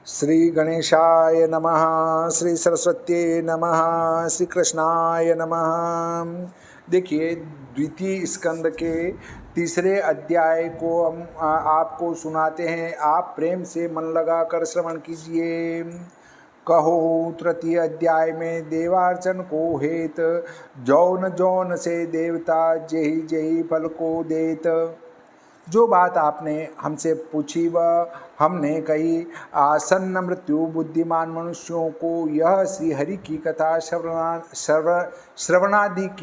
श्री गणेशाय नमः, श्री सरस्वती नमः, श्री कृष्णाय नमः। देखिए, द्वितीय स्कंद के तीसरे अध्याय को हम आपको सुनाते हैं। आप प्रेम से मन लगाकर श्रवण कीजिए। कहो तृतीय अध्याय में देवार्चन को हेत, जौन जौन से देवता जेहि जेहि फल को देत। जो बात आपने हमसे पूछी वह हमने कही। आसन्न मृत्यु बुद्धिमान मनुष्यों को यह श्रीहरि की कथा श्रवणादिक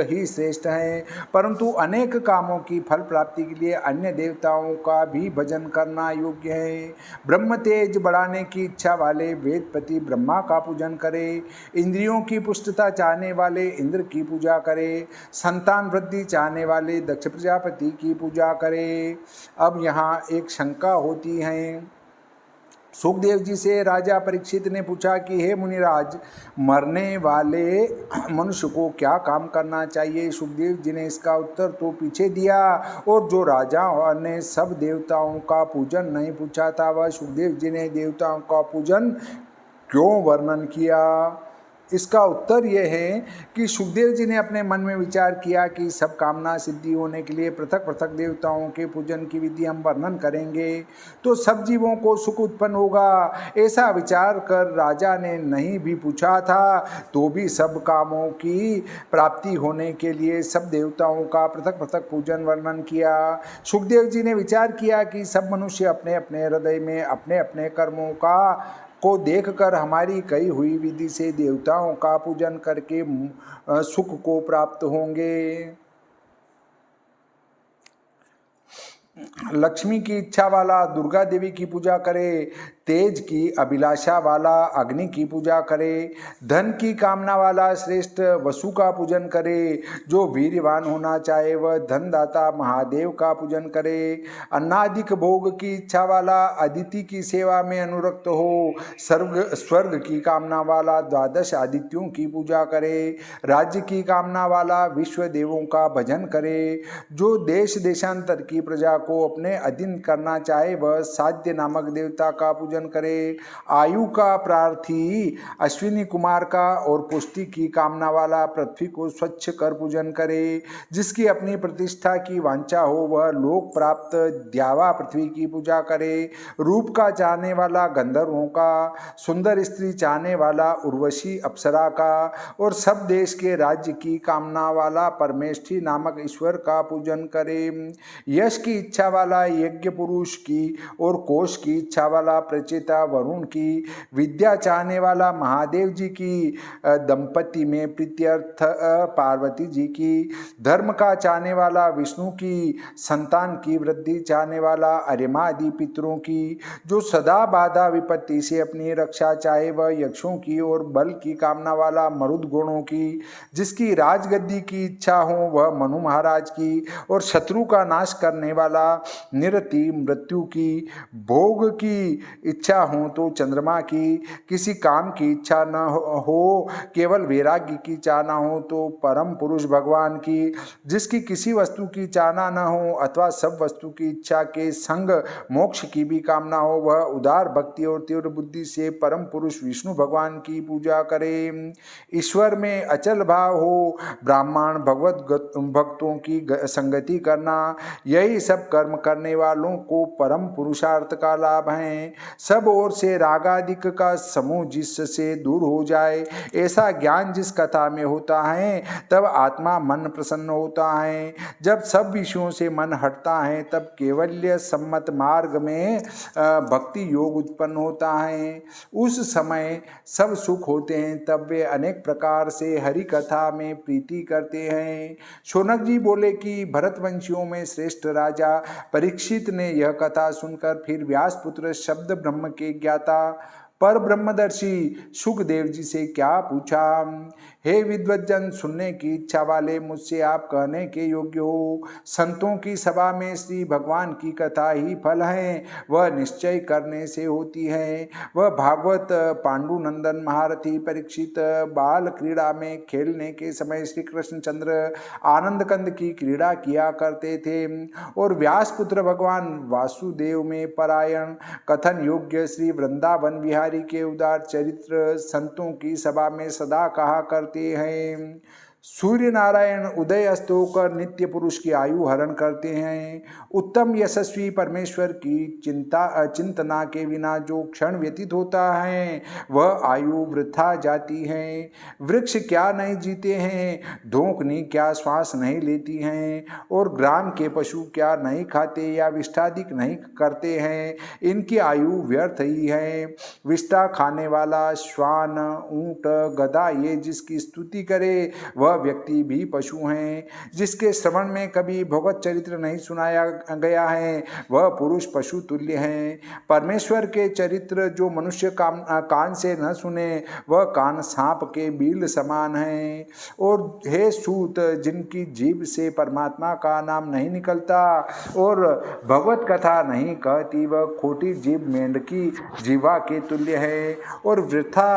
ही श्रेष्ठ है, परंतु अनेक कामों की फल प्राप्ति के लिए अन्य देवताओं का भी भजन करना योग्य है। ब्रह्म तेज बढ़ाने की इच्छा वाले वेदपति ब्रह्मा का पूजन करे, इंद्रियों की पुष्टता चाहने वाले इंद्र की पूजा करे, संतान वृद्धि चाहने वाले दक्ष प्रजापति की पूजा करे। अब यहाँ एक शंका होती है। सुखदेव जी से राजा परीक्षित ने पूछा कि हे मुनिराज, मरने वाले मनुष्य को क्या काम करना चाहिए। सुखदेव जी ने इसका उत्तर तो पीछे दिया, और जो राजा ने सब देवताओं का पूजन नहीं पूछा था, वह सुखदेव जी ने देवताओं का पूजन क्यों वर्णन किया। इसका उत्तर यह है कि सुखदेव जी ने अपने मन में विचार किया कि सब कामना सिद्धि होने के लिए पृथक पृथक देवताओं के पूजन की विधि हम वर्णन करेंगे तो सब जीवों को सुख उत्पन्न होगा। ऐसा विचार कर राजा ने नहीं भी पूछा था तो भी सब कामों की प्राप्ति होने के लिए सब देवताओं का पृथक पृथक पूजन वर्णन किया। सुखदेव जी ने विचार किया कि सब मनुष्य अपने अपने हृदय में अपने अपने कर्मों को देखकर हमारी कही हुई विधि से देवताओं का पूजन करके सुख को प्राप्त होंगे। लक्ष्मी की इच्छा वाला दुर्गा देवी की पूजा करे, तेज की अभिलाषा वाला अग्नि की पूजा करे, धन की कामना वाला श्रेष्ठ वसु का पूजन करे, जो वीरवान होना चाहे वह धनदाता महादेव का पूजन करे, अन्नादिक भोग की इच्छा वाला अदिति की सेवा में अनुरक्त हो, स्वर्ग की कामना वाला द्वादश आदित्यों की पूजा करे, राज्य की कामना वाला विश्व देवों का भजन करे, जो देश देशांतर की प्रजा को अपने अधीन करना चाहे वह साध्य नामक देवता का पूजन करे, आयु का प्रार्थी अश्विनी कुमार का और पुष्टि की कामना वाला पृथ्वी को स्वच्छ कर पूजन करे, जिसकी अपनी प्रतिष्ठा की वांछा हो वह लोक प्राप्त द्यावा पृथ्वी की पूजा करे, रूप का चाहने वाला गंधर्वों का, सुंदर स्त्री चाहने वाला उर्वशी अप्सरा का, और सब देश के राज्य की कामना वाला परमेष्ठी नामक ईश्वर का पूजन करे, यश की इच्छा वाला यज्ञ पुरुष की और कोश की इच्छा वाला प्रचेता वरुण की, विद्या चाहने वाला महादेव जी की, दंपति में प्रीत्यर्थ पार्वती जी की, धर्म का चाहने वाला विष्णु की, संतान की वृद्धि चाहने वाला अरिमादि पितरों की, जो सदा बाधा विपत्ति से अपनी रक्षा चाहे वह यक्षों की, और बल की कामना वाला मरुद गुणों की, जिसकी राजगद्दी की इच्छा हो वह मनु महाराज की, और शत्रु का नाश करने वाला निरति मृत्यु की, भोग की इच्छा हो तो चंद्रमा की, किसी काम की इच्छा न हो केवल वैराग्य की चाहना हो तो परम पुरुष भगवान की, जिसकी किसी वस्तु की चाहना न हो अथवा सब वस्तु की इच्छा के संग मोक्ष की भी कामना हो वह उदार भक्ति और तीव्र बुद्धि से परम पुरुष विष्णु भगवान की पूजा करे। ईश्वर में अचल भाव हो, ब्राह्मण भगवत भक्तों की संगति करना, यही सब कर्म करने वालों को परम पुरुषार्थ का लाभ है। सब ओर से रागादिक का समूह जिससे दूर हो जाए, ऐसा ज्ञान जिस कथा में होता है तब आत्मा मन प्रसन्न होता है। जब सब विषयों से मन हटता है तब केवल्य सम्मत मार्ग में भक्ति योग उत्पन्न होता है। उस समय सब सुख होते हैं, तब वे अनेक प्रकार से हरि कथा में प्रीति करते हैं। शौनक जी बोले कि भरतवंशियों में श्रेष्ठ राजा परीक्षित ने यह कथा सुनकर फिर व्यासपुत्र शब्द ब्रह्म के ज्ञाता पर ब्रह्मदर्शी सुखदेव जी से क्या पूछा। हे विद्वज्जन, सुनने की इच्छा वाले, मुझसे आप कहने के योग्य हो। संतों की सभा में श्री भगवान की कथा ही फल है, वह निश्चय करने से होती है। वह भागवत पांडुनंदन महारथी परीक्षित बाल क्रीड़ा में खेलने के समय श्री कृष्णचंद्र आनंद कंद की क्रीड़ा किया करते थे और व्यासपुत्र भगवान वासुदेव में परायण कथन योग्य श्री वृंदावन विहारी के उदार चरित्र संतों की सभा में सदा कहा करते हैं। सूर्य नारायण उदय अस्त होकर नित्य पुरुष की आयु हरण करते हैं। उत्तम यशस्वी परमेश्वर की चिंतना के बिना जो क्षण व्यतीत होता है वह आयु वृथा जाती है। वृक्ष क्या नहीं जीते हैं, धोकनी क्या श्वास नहीं लेती हैं और ग्राम के पशु क्या नहीं खाते या विष्टादिक नहीं करते हैं, इनकी आयु व्यर्थ ही है। विष्टा खाने वाला श्वान, ऊंट, गधा ये जिसकी स्तुति करे वह व्यक्ति भी पशु हैं। जिसके श्रवण में कभी भगवत चरित्र नहीं सुनाया गया है वह पुरुष पशु तुल्य है। परमेश्वर के चरित्र जो मनुष्य कान से न सुने वह कान सांप के बील समान है। और हे सूत, जिनकी जीभ से परमात्मा का नाम नहीं निकलता और भगवत कथा नहीं कहती वह खोटी जीभ मेंढकी जीवा के तुल्य है और वृथा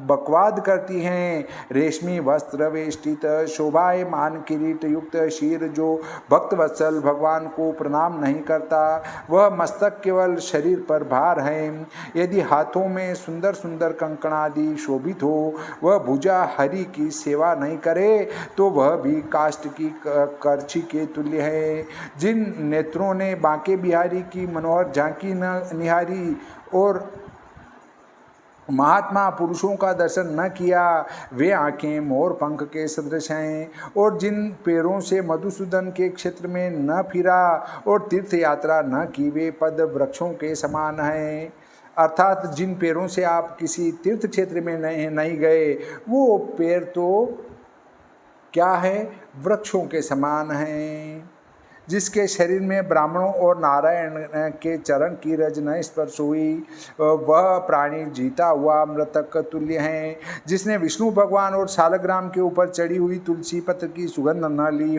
बकवाद करती हैं। रेशमी वस्त्र वेष्टित शोभायमान किरीट युक्त शीर जो भक्त वत्सल भगवान को प्रणाम नहीं करता वह मस्तक केवल शरीर पर भार है। यदि हाथों में सुंदर सुंदर कंकण आदि शोभित हो वह भुजा हरि की सेवा नहीं करे तो वह भी काष्ठ की करछी के तुल्य है। जिन नेत्रों ने बांके बिहारी की मनोहर झांकी न निहारी और महात्मा पुरुषों का दर्शन न किया वे आंखें मोर पंख के सदृश हैं। और जिन पैरों से मधुसूदन के क्षेत्र में न फिरा और तीर्थ यात्रा न की वे पद वृक्षों के समान हैं। अर्थात जिन पैरों से आप किसी तीर्थ क्षेत्र में नहीं गए वो पैर तो क्या है, वृक्षों के समान हैं। जिसके शरीर में ब्राह्मणों और नारायण के चरण की रज न स्पर्श हुई वह प्राणी जीता हुआ मृतक तुल्य है। जिसने विष्णु भगवान और शालग्राम के ऊपर चढ़ी हुई तुलसी पत्र की सुगंध न ली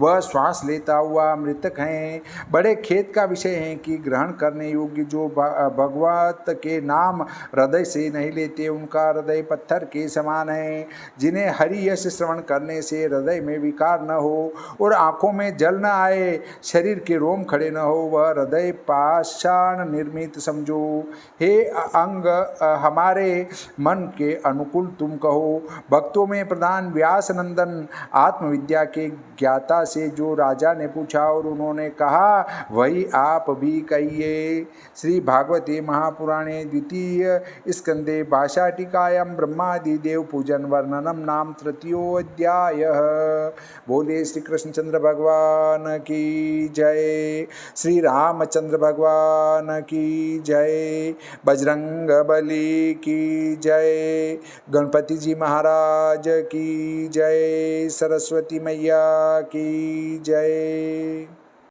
वह श्वास लेता हुआ मृतक है। बड़े खेत का विषय है कि ग्रहण करने योग्य जो भगवत के नाम हृदय से नहीं लेते उनका हृदय पत्थर के समान है। जिन्हें हरि यश श्रवण करने से हृदय में विकार न हो और आंखों में जल न आए, शरीर के रोम खड़े न हो वह हृदय पाषाण निर्मित समझो। हे अंग, हमारे मन के अनुकूल तुम कहो। भक्तों में प्रधान व्यास नंदन आत्मविद्या के ज्ञाता से जो राजा ने पूछा और उन्होंने कहा वही आप भी कहिए। श्री भागवते महापुराणे द्वितीय स्कंदे भाषाटिकायां ब्रह्मादि देव पूजन वर्णनम नाम तृतीयोऽध्यायः। बोले श्री कृष्णचंद्र भगवान की जय। श्री रामचंद्र भगवान की जय। बजरंग बली की जय। गणपति जी महाराज की जय। सरस्वती मैया की जय।